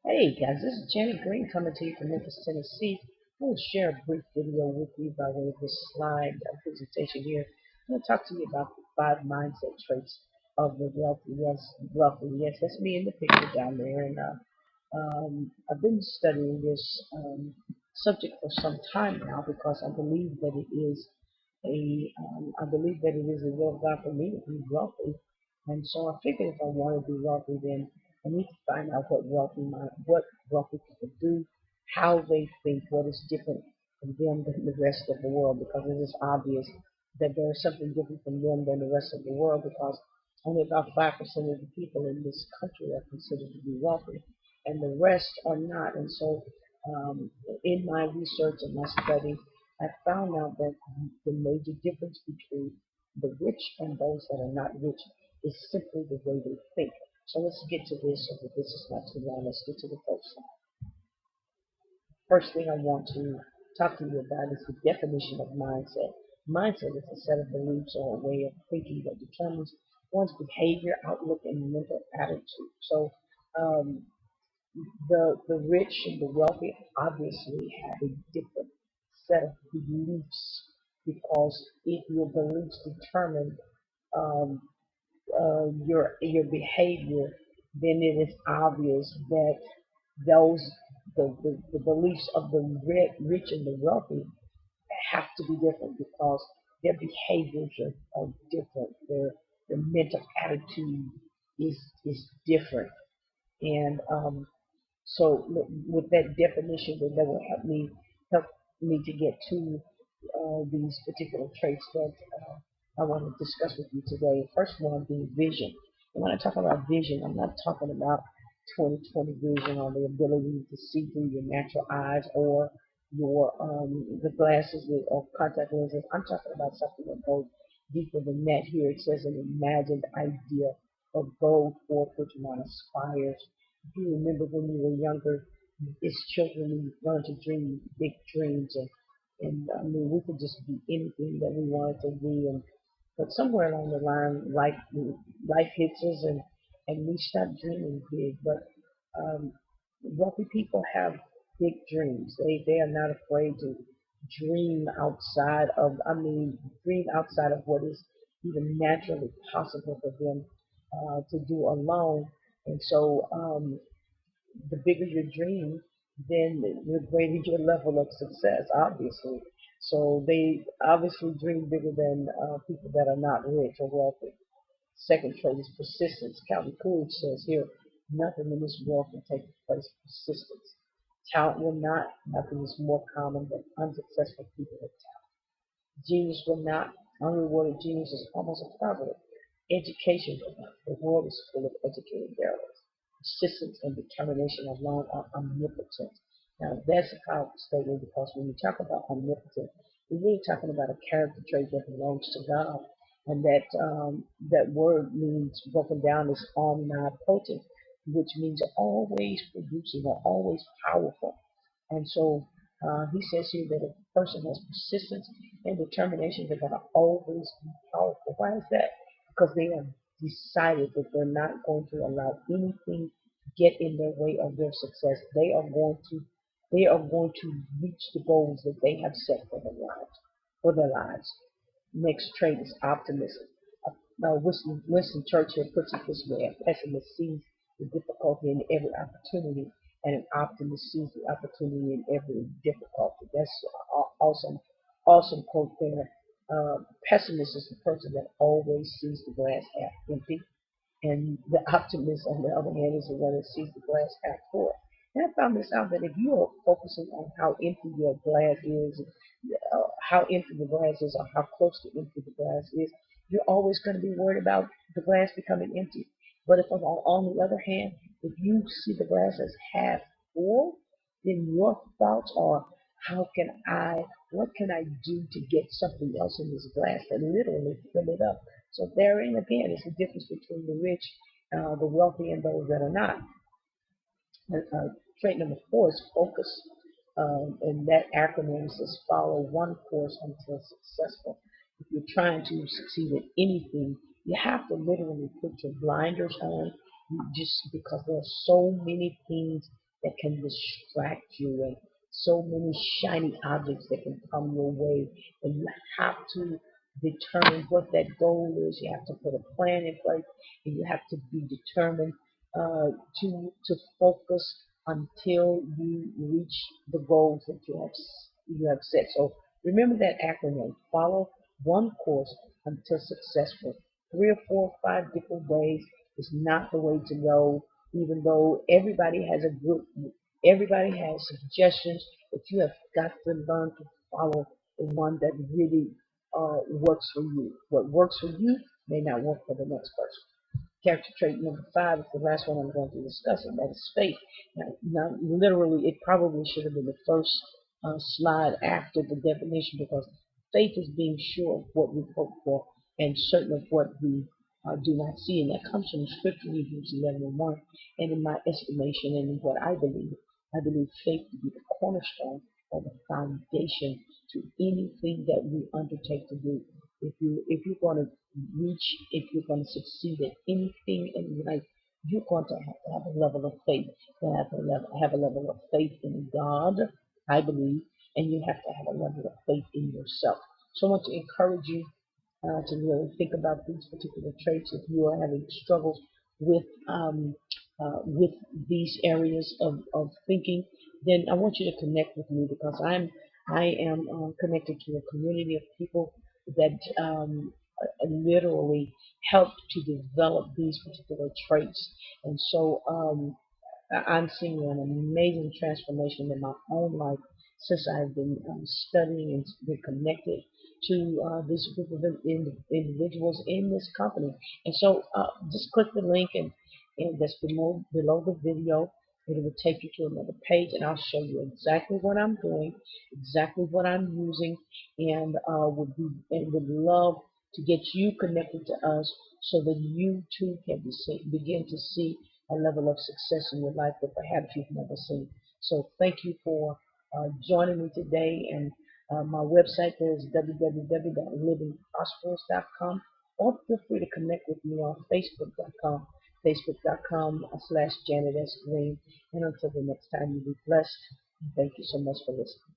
Hey guys, this is Janet Green coming to you from Memphis, Tennessee. I will share a brief video with you by way of this slide presentation here. I'm going to talk to you about the 5 mindset traits of the wealthy. Yes, wealthy. Yes, that's me in the picture down there. And I've been studying this subject for some time now because I believe that it is a will of God for me to be wealthy. And so I figured if I want to be wealthy, then I need to find out what wealthy people do, how they think, what is different from them than the rest of the world, because it is obvious that there is something different from them than the rest of the world, because only about 5% of the people in this country are considered to be wealthy, and the rest are not. And so, in my research and my study, I found out that the major difference between the rich and those that are not rich is simply the way they think. So let's get to this so that this is not too long. Let's get to the first one. First thing I want to talk to you about is the definition of mindset. Mindset is a set of beliefs or a way of thinking that determines one's behavior, outlook, and mental attitude. So um, the rich and the wealthy obviously have a different set of beliefs because if your beliefs determine um, your behavior, then it is obvious that those the beliefs of the rich and the wealthy have to be different because their behaviors are different. Their mental attitude is different, and so with that definition, then that will help me to get to these particular traits that I want to discuss with you today. First one being vision. And when I talk about vision, I'm not talking about 20/20 vision or the ability to see through your natural eyes or your the glasses or contact lenses. I'm talking about something that goes deeper than that. Here it says an imagined idea of goal toward which one aspires. If you remember when you were younger, as children, we learned to dream big dreams, and I mean, we could just be anything that we wanted to be, and but somewhere along the line, life hits us, and we stop dreaming big. But wealthy people have big dreams. They are not afraid to dream outside of. I mean, dream outside of what is even naturally possible for them to do alone. And so, the bigger your dream, then the greater your level of success, obviously. So they obviously dream bigger than people that are not rich or wealthy. Second trait is persistence. Calvin Coolidge says here, nothing in this world can take the place of persistence. Talent will not. Nothing is more common than unsuccessful people with talent. Genius will not. Unrewarded genius is almost a proverb. Education will not. The world is full of educated derelict. Persistence and determination alone are omnipotent. Now, that's a powerful statement because when we talk about omnipotent, we're really talking about a character trait that belongs to God. And that word means broken down is omnipotent, which means always producing or always powerful. And so he says here that if a person has persistence and determination, they're going to always be powerful. Why is that? Because they have decided that they're not going to allow anything get in their way of their success. They are going to reach the goals that they have set for their lives. Next trait is optimism. Now, Winston Churchill puts it this way: a pessimist sees the difficulty in every opportunity, and an optimist sees the opportunity in every difficulty. That's awesome, awesome quote there. Pessimist is the person that always sees the glass half empty, and the optimist, on the other hand, is the one that sees the glass half full. And I found this out that if you are focusing on how empty your glass is, how empty the glass is, or how close to empty the glass is, you're always going to be worried about the glass becoming empty. But if on the other hand, if you see the glass as half full, then your thoughts are, what can I do to get something else in this glass that literally fill it up? So therein again is the difference between the rich, the wealthy, and those that are not. Trait number 4 is focus. And that acronym says follow one course until successful. If you're trying to succeed at anything, you have to literally put your blinders on just because there are so many things that can distract you, and so many shiny objects that can come your way. And you have to determine what that goal is. You have to put a plan in place, and you have to be determined to focus until you reach the goals that you have set. So remember that acronym. Follow one course until successful. 3 or 4 or 5 different ways is not the way to go. Even though everybody has a group, everybody has suggestions, but you have got to learn to follow the one that really works for you. What works for you may not work for the next person. Character trait number 5 is the last one I'm going to discuss, and that is faith. Now, literally, it probably should have been the first slide after the definition, because faith is being sure of what we hope for and certain of what we do not see. And that comes from Scripture, Hebrews 11:1. And in my estimation and in what I believe faith to be the cornerstone or the foundation to anything that we undertake to do. If you're going to reach, if you're going to succeed at anything in life, you're going to have a level of faith. You have a level of faith in God, I believe, and you have to have a level of faith in yourself. So I want to encourage you to really think about these particular traits. If you are having struggles with these areas of thinking, then I want you to connect with me, because I am connected to a community of people that literally help to develop these particular traits. And so I'm seeing an amazing transformation in my own life since I've been studying and been connected to this group of individuals in this company. And so just click the link and that's below the video. It will take you to another page, and I'll show you exactly what I'm doing, exactly what I'm using, and would love to get you connected to us so that you too can begin to see a level of success in your life that perhaps you've never seen. So thank you for joining me today. And my website is www.livingprosperous.com, or feel free to connect with me on facebook.com/Janet S. Green. And until the next time, you be blessed. Thank you so much for listening.